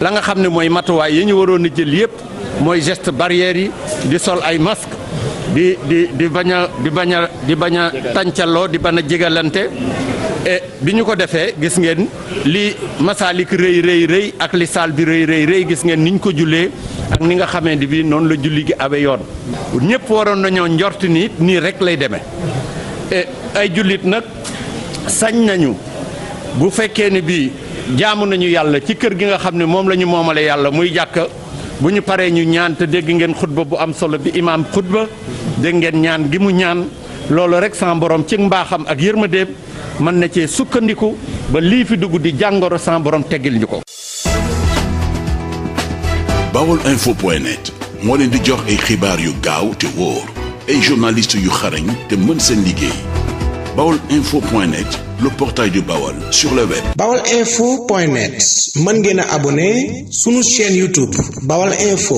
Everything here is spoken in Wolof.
la nga xam ne mooy matuwaay yi ñu waroon a jël yëpp mooy geste barrière yi di sol ay masque di bañ a tàncaloo di bañ a jégalante et bi ñu ko defee gis ngeen li Masalik rëy ak li saal bi rëy gis ngeen niñ ko jullee ak ni nga xamee ni bi noonu la julli gi awe yoon ñëpp waroon nañoo njort ni nii rek lay demee et ay jullit nag sañ nañu bu fekkee ni bii jaamu nañu yàlla ci kër gi nga xam ne moom la ñu moomale yàlla muy jàkka bu ñu paree ñu ñaan te dégg ngeen xutba bu am solo bi imaam xutba dégg ngeen ñaan gi mu ñaan loolu rek sama borom ci mbaaxam ak yërmandeem mën na cee sukkandiku ba lii fi dugg di jàngoro sama borom teggil ñu ko. Baolinfo.net moo leen di jox ay xibaar yu gaaw te wóor ay journalistes yu xarañ te mën seen liggéey Baolinfo.net, le portail du Baol sur le web. Baolinfo.net mën ngeen a abonné sunu chaîne YouTube Baolinfo.